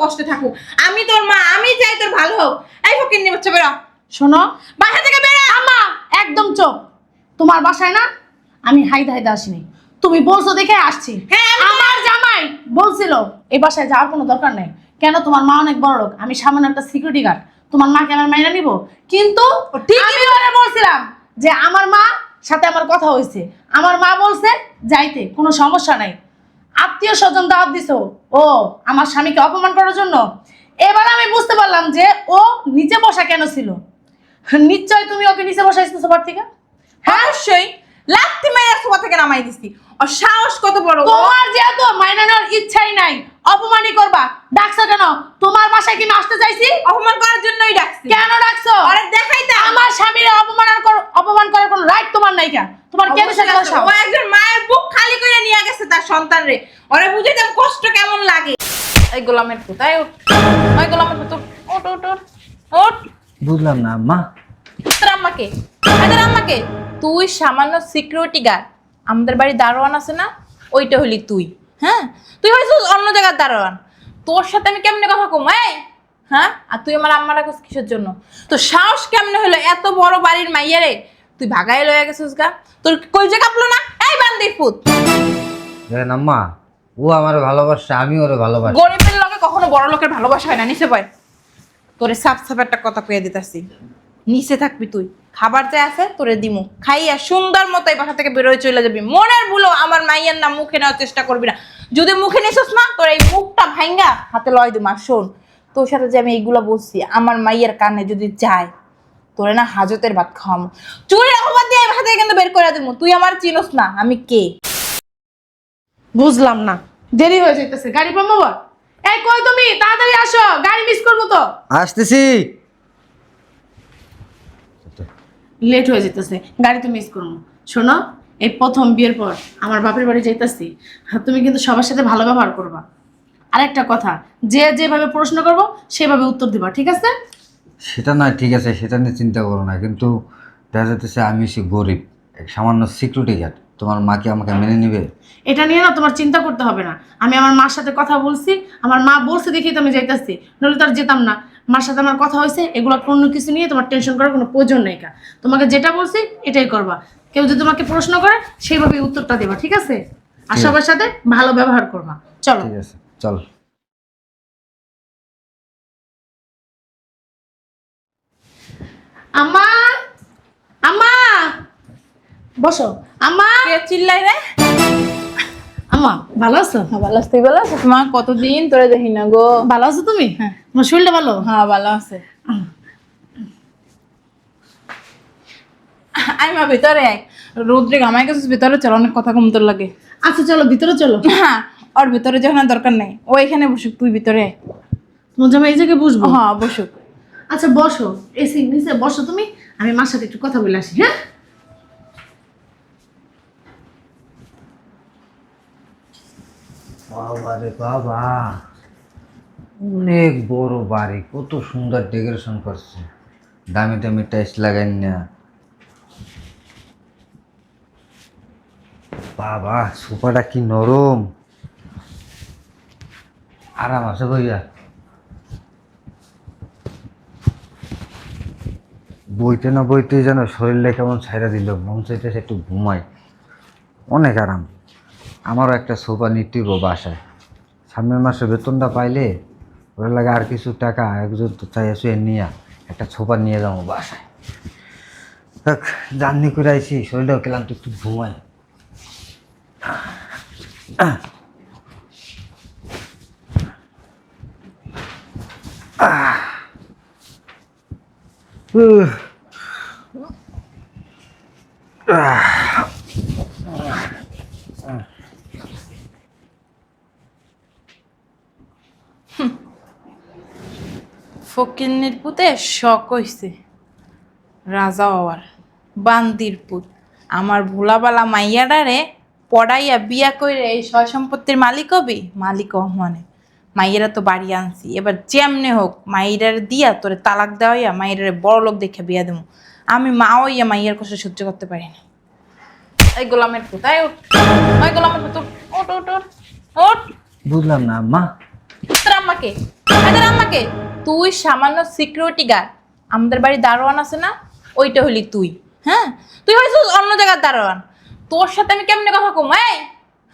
কষ্টে থাকুক। আমি তোর মা, আমি চাই তোর ভালো হোক। এই ফকিন্নি বাচ্চা বেরো, শোনো, বাসা থেকে বেরো। আম্মা একদম চুপ। তোমার বাসায় না আমি হাইদা হাইদা আসিনি, তুমি বলছো দেখে আসছি। হ্যাঁ, আমার জামাই বলছিল এই বাসায় যাওয়ার কোনো দরকার নেই। কেন? তোমার মা অনেক বড় লোক, আমি সামান্য একটা সিকিউরিটি গার্ড। তোমার মাকে আমার মাইনা নিব? কিন্তু আমি ওরে বলছিলাম যে আমার মা সাথে আমার কথা হয়েছে, আমার মা বলছে যাইতে কোনো সমস্যা নাই। আত্মীয় স্বজন দাওয়াত দিছো ও আমার স্বামীকে অপমান করার জন্য। এবার আমি বুঝতে পারলাম যে ও নিচে বসা কেন ছিল। নিশ্চয় তুমি ওকে নিচে বসাইছো সোফার থেকে। অবশ্যই লাত্তি মাইরা সোফা থেকে নামাই দিছি। আর সাহস কত বড়! তোমার যেহেতু মাইনা নেওয়ার ইচ্ছাই নাই, অপমানই করবা। ডাকছো কেন? তোমার বাসায় কি আমি আসতে চাইছি? অপমান করার জন্যই ডাকছি। কেন ডাকছো? আরে দেখাইতা আমার স্বামীর অপমান করার কোনো রাইট তোমার নাই কেন? তোমার কেন অবশ্যই সেটা আছে। ও একজন মায়ের বুক খালি করে নিয়ে গেছে তার সন্তানরে। ওরে বুঝে যাম কষ্ট কেমন লাগে। এই গোলামের কোথায় উঠ, ওই গোলামের পুত ওঠ ওঠ ওঠ ওঠ। বুঝলাম না আম্মা। তোর আম্মাকে, তোর আম্মাকে তুই সামান্য সিকিউরিটি গার্ড, আমাদের বাড়ি দারোয়ান আছে না, ওইটা হলি তুই। হ্যাঁ, তুই হয়েছিস অন্য জায়গার দারোয়ান। তোর সাথে আমি কেমনে কথা কম? এই হ্যাঁ, আর তুই আমার আম্মারা কাছে কিসের জন্য? তোর সাহস কেমনে হলো এত বড় বাড়ির মাইয়ারে তুই ভাগাই লয়ে গেছিস গা? তোর কলজে কাঁপলো না? এই বান্দির পুত, দেখেন আম্মা, ও আমার ভালোবাসে, আমি ওরে ভালোবাসি। গরিবের লোকে কখনো বড় লোকের ভালোবাসা হয় না। নিচে বয়, তোরে সাফ সাফ একটা কথা কয়ে দিতেছি, নিচে থাকবি তুই। খাবার যে আছে তোরে দিমু, খাইয়া সুন্দর মতো এই বাসা থেকে বেরোয় চলে যাবি। মনের ভুলো আমার মাইয়ের নাম মুখে নেওয়ার চেষ্টা করবি না। যদি মুখে নিছিস না, তোর এই মুখটা ভাঙ্গা হাতে লয় দিমা। শোন, তোর সাথে যে আমি এইগুলো বলছি, আমার মাইয়ের কানে যদি যায়, তোরে না হাজতের ভাত খাওয়ামু। চুরির অপবাদ দিয়ে এই বাসা থেকে কিন্তু বের করে দিমু। তুই আমার চিনোস না আমি কে। বুঝলাম না, দেরি হয়ে যাইতেছে, গাড়ি পাবো? এই কই তুমি? তাড়াতাড়ি আসো, গাড়ি মিস করবো তো। আসতেছি। লেট হয়ে যেতেছে, গাড়ি তো মিস করবো। শোনো, এই প্রথম বিয়ের পর আমার বাপের বাড়ি যাইতেছি, তুমি কিন্তু সবার সাথে ভালো ব্যবহার করবা। আরেকটা কথা, যে যেভাবে প্রশ্ন করবো সেভাবে উত্তর দিবা, ঠিক আছে? সেটা না, ঠিক আছে, সেটা নিয়ে চিন্তা করো না। কিন্তু দেখা যাচ্ছে আমি সে গরিব, এক সামান্য সিকিউরিটি গার্ড। তোমার মা কি আমাকে মেনে নেবে? এটা নিয়ে না তোমার চিন্তা করতে হবে না। আমি আমার মার সাথে কথা বলছি, আমার মা বলছে দেখেই তো আমি যাইতেছি, নইলে তো আর যেতাম না। মার সাথে আমার কথা হয়েছে, এগুলো কোনো কিছু নিয়ে তোমার টেনশন করার কোনো প্রয়োজন নেই। তোমাকে যেটা বলছি এটাই করবা। কেউ যদি তোমাকে প্রশ্ন করে সেইভাবে উত্তরটা দেবা, ঠিক আছে? আর সবার সাথে ভালো ব্যবহার করবা। চলো। ঠিক আছে, চল। আম্মা, আম্মা বসো। আম্মা, কে চিল্লাই রে? আম্মা ভালো আছো? হ্যাঁ ভালো আছি। তুই ভালো আছিস মা? কতদিন তোরে দেখি না গো। ভালো আছো তুমি? তোমার শরীরটা ভালো? হ্যাঁ ভালো আছে। আই মা ভিতরে আয়। রোদ্রে ঘামাই গেছিস, ভিতরে চল, অনেক কথা কম তোর লাগে। আচ্ছা চলো ভিতরে চলো। হ্যাঁ, ওর ভিতরে যখন আর দরকার নেই, ও এখানে বসুক, তুই ভিতরে আয়। তোমার জামা এই জায়গায় বসবো? হ্যাঁ বসুক। আচ্ছা বসো, এসি নিচে বসো তুমি, আমি মার সাথে একটু কথা বলে আসি। হ্যাঁ, বাবা রে বাবা, অনেক বড় বাড়ি, কত সুন্দর ডেকোরেশন করছে, দামি দামি টাইলস লাগাই না। বাবা, সোফাটা কি নরম, আরাম আছে ভাইয়া। বইতে না বইতে যেন শরীরটা কেমন ছাইড়া দিল, মন চাইতেছে একটু ঘুমাই। অনেক আরাম। আমারও একটা সোফা নিতেই বাসায়, সামনের মাসে বেতনটা পাইলে ওরা লাগে আর কিছু টাকা একজন তো চাই আসে নিয়ে একটা সোফা নিয়ে যাবো বাসায়। দেখ, জার্নি করে আইছি, শরীরটাও ক্লান্ত, একটু ঘুমাই। ফকিন্নির পুতে শখ হইছে রাজা হওয়ার। বান্দির পুত আমার ভোলাবালা মাইয়াডারে পড়াইয়া বিয়া কইরে এই সয় সম্পত্তির মালিক হবি? মালিক মানে মাইয়েরা তো বাড়ি আনছি, এবার যেমনে হোক মাইয়ার দিয়া তোরে তালাক দেওয়াইয়া মাইয়ারে বড় লোক দেখে বিয়া দেবো। আমি মা হইয়া মাইয়ার কষ্ট সহ্য করতে পারি না। এই গোলামের পুত, এই উঠ, ওই গোলামের পুত ওঠ ওঠ ওঠ ওঠ। বুঝলাম না আম্মা, তোর আম্মাকে তোর আম্মাকে তুই সামান্য সিকিউরিটি গার্ড। আমাদের বাড়ি দারোয়ান আছে না, ওইটা হলি তুই। হ্যাঁ, তুই হয়েছিস অন্য জায়গার দারোয়ান। তোর সাথে আমি কেমনে কথা কম? এই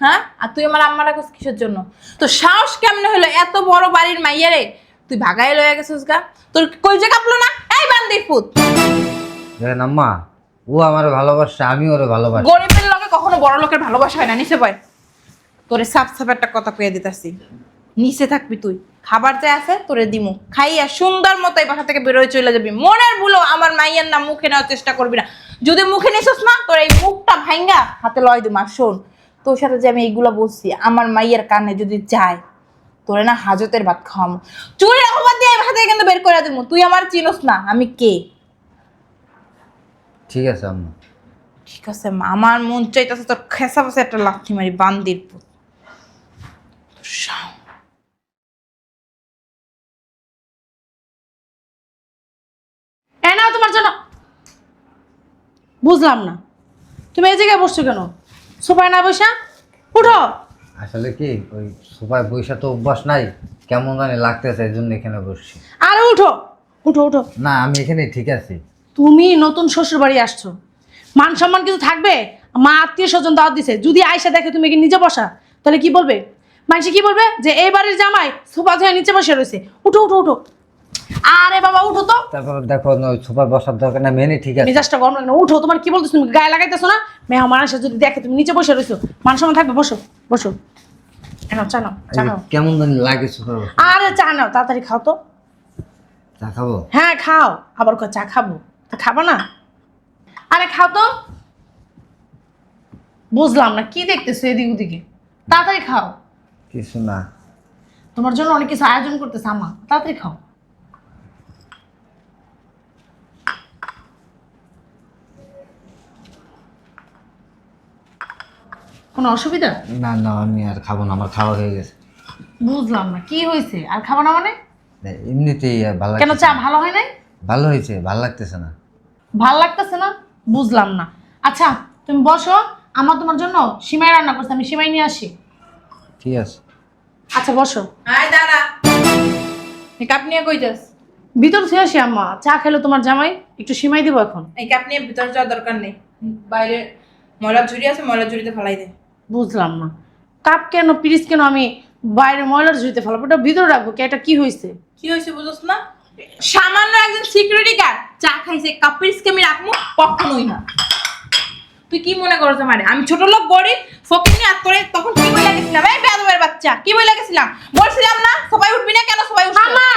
হ্যাঁ, আর তুই আমার আম্মা রাখছিস কিসের জন্য? তো সাহস কেমনে হলো এত বড় বাড়ির মাইয়ারে তুই ভাগাই লয়ে গেছিস গা? তোর কই যে কাঁপলো না? এই বান্দির পুত, দেখেন আম্মা, ও আমার ভালোবাসে, আমি ওরে ভালোবাসি। গরিবের লগে কখনো বড় লোকের ভালোবাসা হয় না। নিচে বয়, তোরে সাফ সাফ একটা কথা কয়ে দিতাছি, নিচে থাকবি তুই। খাবার যে আছে তোরে দিমু, খাইয়া সুন্দর মতো এই বাসা থেকে বেরোয় চলে যাবি। মনের ভুলো আমার মাইয়ের নাম মুখে নেওয়ার চেষ্টা করবি না। যদি মুখে নিছিস না, তোর এই মুখটা ভাঙ্গা হাতে লয় দিমা। শোন, তোর সাথে যে আমি এইগুলো বলছি, আমার মাইয়ের কানে যদি যায়, তোরে না হাজতের ভাত খাওয়ামো। চুরির অপবাদ দিয়ে এই বাসা থেকে কিন্তু বের করে দিমু। তুই আমার চিনোস না আমি কে। ঠিক আছে আম্মা। ঠিক আছে মা, আমার মন চাইতেছে তোর খেসা ফেসে একটা লাথি মারি বান্দির পুত। এ নাও তোমার জন্য। বুঝলাম না, তুমি এই জায়গায় বসছো কেন? সোফায় না বসা উঠো। আসলে কি ওই সোফায় বইসা তো অভ্যাস নাই, কেমন জানি লাগতেছে, এই জন্য এখানে বসছি। আরে উঠো উঠো উঠো। না, আমি এখানে ঠিক আছি। তুমি নতুন শ্বশুর বাড়ি আসছো, মান সম্মান কিছু থাকবে? মা আত্মীয় স্বজন দাওয়াত দিছে, যদি আয়সা দেখে তুমি কি নিজে বসা, তাহলে কি বলবে? মানুষ কি বলবে যে এই বাড়ির জামাই সোফা থেকে নিচে বসে রয়েছে। উঠো উঠো উঠো। আরে বাবা উঠো তো। তারপর দেখো না, ওই সোফায় বসার দরকার না, মেনে ঠিক আছে। মেজাজটা গরম লাগে না? উঠো। তোমার কি বলতেছো? তুমি গায়ে লাগাইতেছো না? মেহমান আসে যদি দেখে তুমি নিচে বসে রয়েছো, মান সম্মান থাকবে? বসো বসো। নাও চা নাও, চা নাও। কেমন জানি লাগে সোফায় বসে। আরে চা নাও, তাড়াতাড়ি খাও তো। চা খাবো? হ্যাঁ খাও। আবার কয় চা খাবো, তা খাবা না? আরে খাও তো। বুঝলাম না কি দেখতেছো এদিক ওদিকে, তাড়াতাড়ি খাও। কিছু না। তোমার জন্য অনেক কিছু আয়োজন করতেছে আম্মা, তাড়াতাড়ি খাও। কোনো অসুবিধা? না না, আমি আর খাবো না, আমার খাওয়া হয়ে গেছে। বুঝলাম না কি হয়েছে, আর খাবো না মানে? এমনিতেই আর ভালো কেন, লাগতেছে চা না। ভালো হয় নাই? ভালো হয়েছে, ভালো লাগতেছে না। ভাল লাগতেছে না? বুঝলাম না। আচ্ছা তুমি বসো, আমার তোমার জন্য সিমাই রান্না করছে, আমি সিমাই নিয়ে আসি। ঠিক আছে। আচ্ছা বসো। আয় দাঁড়া, এই কাপ নিয়ে কই যাস? ভিতর থেকে আসি আম্মা, চা খেলো তোমার জামাই, একটু সিমাই দিব এখন। এই কাপ নিয়ে ভিতরে যাওয়ার দরকার নেই। বাইরে ময়লার ঝুড়ি আছে, ময়লার ঝুড়িতে ফেলাই দে। বুঝলাম না, কাপ কেন পিরিচ কেন আমি বাইরে ময়লার ঝুড়িতে ফেলাবো? ওটা ভিতরে রাখবো কে? এটা কি হয়েছে? কি হয়েছে বুঝছ না? সামান্য একজন সিকিউরিটি গার্ড চা খাইছে, কাপের স্কেমি রাখবো কখনোই না। তুই কি মনে করছ মানে আমি ছোট লোক গরিব ফকিনি? আর তোরে তখন কি বলে গেছিলাম? এই বেয়াদবের বাচ্চা, কি বলে গেছিলাম? বলছিলাম না সবাই উঠবি না? কেন সবাই উঠছে? আম্মা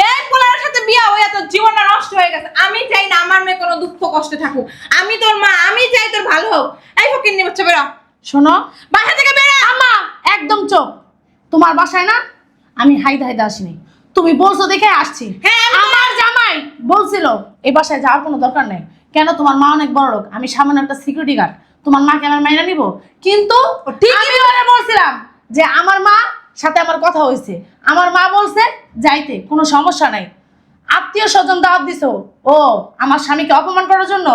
এই পোলার সাথে বিয়া হয়ে তোর জীবনটা নষ্ট হয়ে গেছে। আমি চাই না আমার মেয়ে কোনো দুঃখ কষ্টে থাকুক। আমি তোর মা, আমি চাই তোর ভালো হোক। এই ফকিনি বাচ্চা বেরো, শোনো, বাসা থেকে বেরো। আম্মা একদম চুপ। তোমার বাসায় না আমি হাইদা হাইদা আসিনি, তুমি বলছো দেখে আসছি। হ্যাঁ, আমার জামাই বলছিল এই বাসায় যাওয়ার কোনো দরকার নেই। কেন, তোমার মা অনেক বড় লোক, আমি সামান্য একটা সিকিউরিটি গার্ড। তোমার মাকে আমার মাইনা নিব? কিন্তু আমি ওরে বলছিলাম যে আমার মা সাথে আমার কথা হয়েছে, আমার মা বলছে যাইতে কোনো সমস্যা নাই। আত্মীয় স্বজন দাওয়াত দিছো ও আমার স্বামীকে অপমান করার জন্য।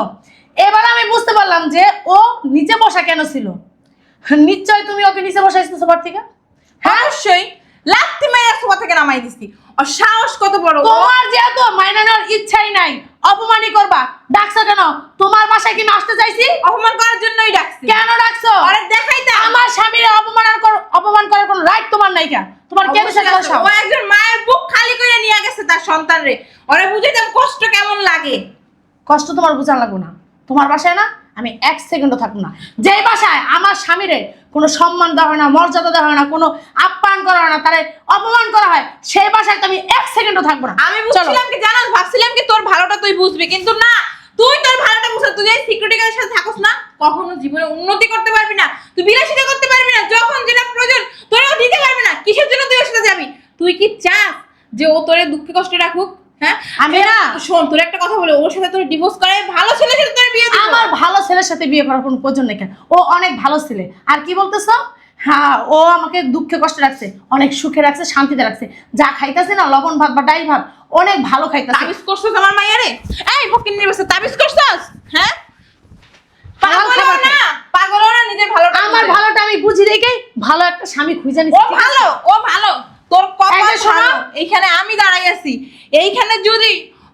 এবার আমি বুঝতে পারলাম যে ও নিচে বসা কেন ছিল। নিশ্চয় তুমি ওকে নিচে বসাইছো সবার থেকে। হ্যাঁ অবশ্যই, লাত্তি মেরে সোফা থেকে নামাই দিছি। আর সাহস কত বড়! তোমার যেহেতু মাইনা নেওয়ার ইচ্ছাই নাই, অপমানই করবা। ডাকছো কেন? তোমার বাসায় কি আমি আসতে চাইছি? অপমান করার জন্যই ডাকছি। কেন ডাকছো? আরে দেখাইতে আমার স্বামীর অপমান করার কোনো রাইট তোমার নাই কেন? তোমার কেন সেটা ও একজন মায়ের বুক খালি করে নিয়ে গেছে তার সন্তানরে। ওরে বুঝাইতাম কষ্ট কেমন লাগে। কষ্ট তোমার বোঝা লাগবে না। তোমার বাসায় না আমি এক সেকেন্ডও থাকবো না। যে বাসায় আমার স্বামীরে কোনো সম্মান দেওয়া হয় না, মর্যাদা দেওয়া হয় না, কোনো আপ্যায়ন করা হয় না, তারে অপমান করা হয়, সেই বাসায় তো আমি এক সেকেন্ডও থাকবো না। আমি বুঝছিলাম কি জানাস, ভাবছিলাম কি তোর ভালোটা তুই বুঝবি, কিন্তু না, তুই তোর ভালোটা বুঝছিস। তুই এই সিকিউরিটি গার্ডের সাথে থাকস না, কখনো জীবনে উন্নতি করতে পারবি না। তুই বিলাসিতা করতে পারবি না, যখন যেটা প্রয়োজন তোরেও দিতে পারবি না। কিসের জন্য তুই ওর সাথে যাবি? তুই কি চাস যে ও তোরে দুঃখে কষ্টে রাখুক? হ্যাঁ, আমি না শোন, তোর একটা কথা বলে, ওর সাথে তোর ডিভোর্স করে ভালো ছেলের সাথে তোর বিয়ে দিব। আমার ভালো ছেলের সাথে বিয়ে করার কোনো প্রয়োজন নেই কেন? ও অনেক ভালো ছেলে। আর কি বলতেছো? হ্যাঁ, ও আমাকে দুঃখে কষ্টে রাখছে, অনেক সুখে রাখছে, শান্তিতে রাখছে। যা খাইতেছে না, লবণ ভাত বা ডাল ভাত, অনেক ভালো খাইতেছে। তাবিজ করছস আমার মাইয়ারে? এই ফকির নির্বাচন তাবিজ করছস? হ্যাঁ, হালাল পাগল খাবার না, পাগল না, নিজের ভালোটা আমার বুঝে। ভালোটা আমি বুঝি রেখেই ভালো একটা স্বামী খুঁজে ও নিচ্ছে ভালো, ও ভালো, তোর এই কপাল যে শোনো। ভালো। এইখানে আমি দাঁড়াই আছি, এইখানে যদি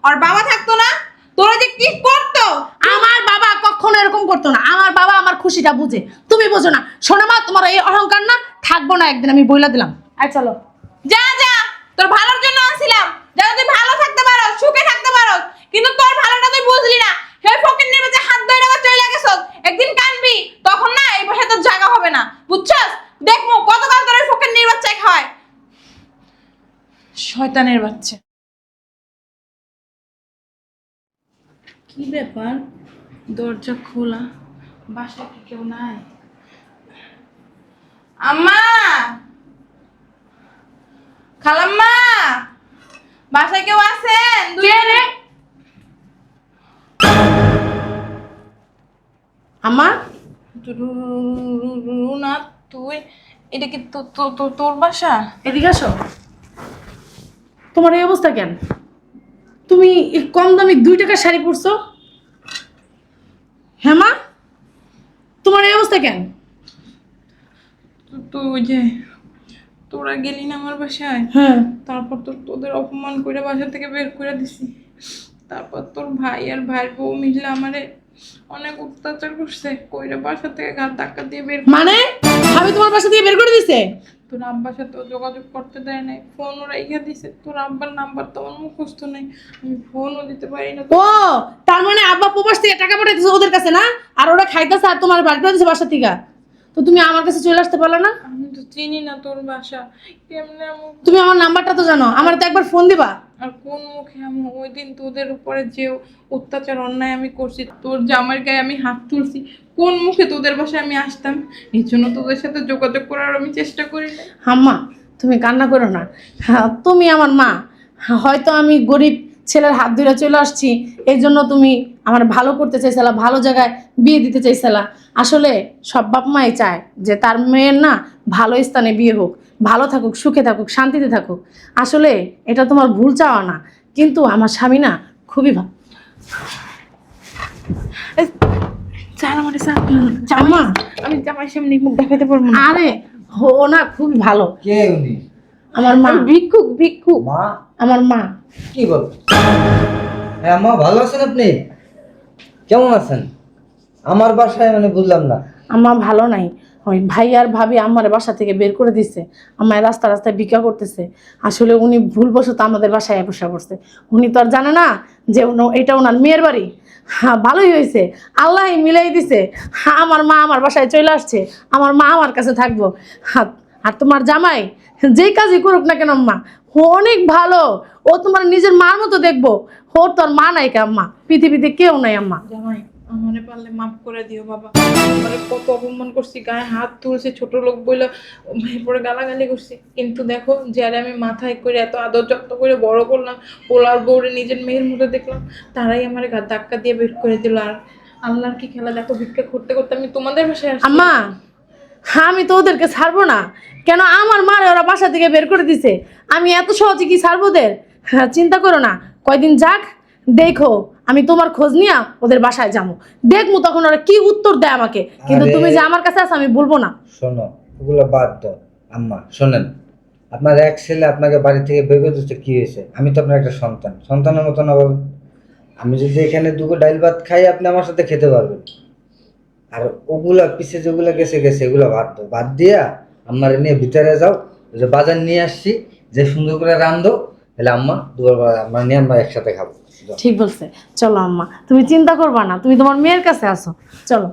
ওর বাবা থাকতো না, তোরা যে কি করতো। আমার বাবা কখনো এরকম করতো না। আমার বাবা আমার খুশিটা বুঝে, তুমি বোঝো না। শোনো মা, তোমার এই অহংকার না থাকবো না একদিন, আমি বইলা দিলাম। আর চলো। যা যা, তোর ভালোর জন্য আসছিলাম, যেন তুই ভালো থাকতে পারো, সুখে থাকতে পারো, কিন্তু তোর ভালোটা তুই বুঝলি না। সেই ফকির নির্বাচে হাত ধরে আবার চলে গেছস। একদিন কানবি, তখন না এই বসে তোর জায়গা হবে না, বুঝছস? দেখমু কতকাল তোর ফকির নির্বাচে খায়। শয়তানের বাচ্চা। কি ব্যাপার, দরজা খোলা, বাসায় কি কেউ নাই? আম্মা, খালাম্মা, বাসায় কেউ আছেন? কে রে? আমার রুনা, তুই, এটা কি তোর বাসা? এদিকে আসো। তোমার এই অবস্থা কেন? তুমি এই কম দামি 2 টাকার শাড়ি পরছো? হ্যাঁ মা, তোমার এই অবস্থা কেন? তুই যে তোরা গেলি না আমার বাসায়, হ্যাঁ, তারপর তোদের অপমান করে বাসা থেকে বের করে দিছি। তারপর তোর ভাই আর ভাইয়ের বউ মিলে আমারে অনেক অত্যাচার করছে, কইরা বাসা থেকে ঘাট ধাক্কা দিয়ে বের মানে আমি তোমার বাসা থেকে বের করে দিছে? তোর আব্বার সাথেও যোগাযোগ করতে দেয় নাই, ফোনও রাইখা দিছে। তোর আব্বার নাম্বার তো আমার মুখস্থ নাই, আমি ফোনও দিতে পারি না। ও, তার মানে আব্বা প্রবাস থেকে টাকা পাঠাইতেছে ওদের কাছে না, আর ওরা খাইতেছে আর তোমার বাড়ি করে দিছে বাসা থেকে। তো তুমি আমার কাছে চলে আসতে পারলে না? আমি তো চিনি না তোর বাসা, কেমনে তুমি আমার নাম্বারটা তো জানো, আমার তো একবার ফোন দিবা। আর কোন মুখে আমি ওই দিন তোদের উপরে যে অত্যাচার অন্যায় আমি করছি, তোর জামার গায়ে আমি হাত তুলছি, কোন মুখে তোদের বাসায় আমি আসতাম? এই জন্য তোদের সাথে যোগাযোগ করার আমি চেষ্টা করি না। আম্মা, তুমি কান্না করো না। হ্যাঁ, তুমি আমার মা। হয়তো আমি গরিব ছেলের হাত ধরে চলে আসছি, এই জন্য তুমি আমার ভালো করতে চাইছিলা, ভালো জায়গায় বিয়ে দিতে চাইছিলা। আসলে সব বাপ মাই চায় যে তার মেয়ের না ভালো স্থানে বিয়ে হোক, ভালো থাকুক, সুখে থাকুক, শান্তিতে থাকুক। আসলে এটা তোমার ভুল চাওয়া না, কিন্তু আমার স্বামী না খুবই ভালো। আম্মা, আমি জামাই সামনে মুখ দেখাতে পারবো না। আরে ও না খুবই ভালো। কে উনি? আমার মা। ভিক্ষুক, ভিক্ষুক। মা? আমার মা। কি বল? হ্যাঁ মা, ভালো আছেন আপনি? কেমন আছেন? আমার বাসায় মানে বুঝলাম না। আম্মা ভালো নাই, ওই ভাই আর ভাবি আমার বাসা থেকে বের করে দিছে। আমার রাস্তা রাস্তায় ভিক্ষা করতেছে। আসলে উনি ভুলবশত আমাদের বাসায় বসা পড়ছে। উনি তো আর জানে না যে এটা ওনার মেয়ের বাড়ি। হ্যাঁ, ভালোই হয়েছে, আল্লাহ মিলাই দিছে। হ্যাঁ, আমার মা আমার বাসায় চলে আসছে, আমার মা আমার কাছে থাকবো। হ্যাঁ, আর তোমার জামাই যেই কাজই করুক না কেন আম্মা, ও অনেক ভালো। ও তোমার নিজের মার মতো দেখবো। ওর তোর মা নাই কে আম্মা, পৃথিবীতে কেউ নাই আম্মা। জামাই, আমারে পারলে মাফ করে দিও বাবা। আমারে কত অপমান করছি, গায়ে হাত তুলছি, ছোট লোক বইলা এরপরে গালাগালি করছি, কিন্তু দেখো যারে আমি মাথায় করে এত আদর যত্ন করে বড় করলাম, পোলার বউরে নিজের মেয়ের মতো দেখলাম, তারাই আমার ধাক্কা দিয়ে বের করে দিল। আর আল্লাহর কি খেলা দেখো, ভিক্ষা করতে করতে আমি তোমাদের বাসায় আসছি। আম্মা, আমি তো ওদেরকে ছাড়বো না। কেন আমার মারে ওরা বাসা থেকে বের করে দিছে, আমি এত সহজে কি ছাড়বো ওদের? হ্যাঁ, চিন্তা করো না, কয়দিন যাক, দেখো আমি তোমার খোঁজ নিয়ে ওদের বাসায় যাবো, দেখবো তখন ওরা কি উত্তর দেয় আমাকে। কিন্তু আরে, তুমি যে আমার কাছে আছো আমি বলবো না। শোনো, ওগুলো বাদ দাও। আম্মা শোনেন, আপনার এক ছেলে আপনাকে বাড়ি থেকে বের করে দিচ্ছে, কি হয়েছে? আমি তো আপনার একটা সন্তান, সন্তানের মতো না বলুন? আমি যদি এখানে দুটো ডাইল ভাত খাই, আপনি আমার সাথে খেতে পারবেন। আর ওগুলা পিছে যেগুলো গেছে গেছে, এগুলো বাদ দাও। বাদ দিয়া আমার নিয়ে ভিতরে যাও, ওই যে বাজার নিয়ে আসছি, যে সুন্দর করে রান্ধো, তাহলে আম্মা দুবার আমার নিয়ে আমরা একসাথে খাবো। যাও। ঠিক বলছে, চলো আম্মা, তুমি চিন্তা করবা না, তুমি তোমার মেয়ের কাছে আসো, চলো।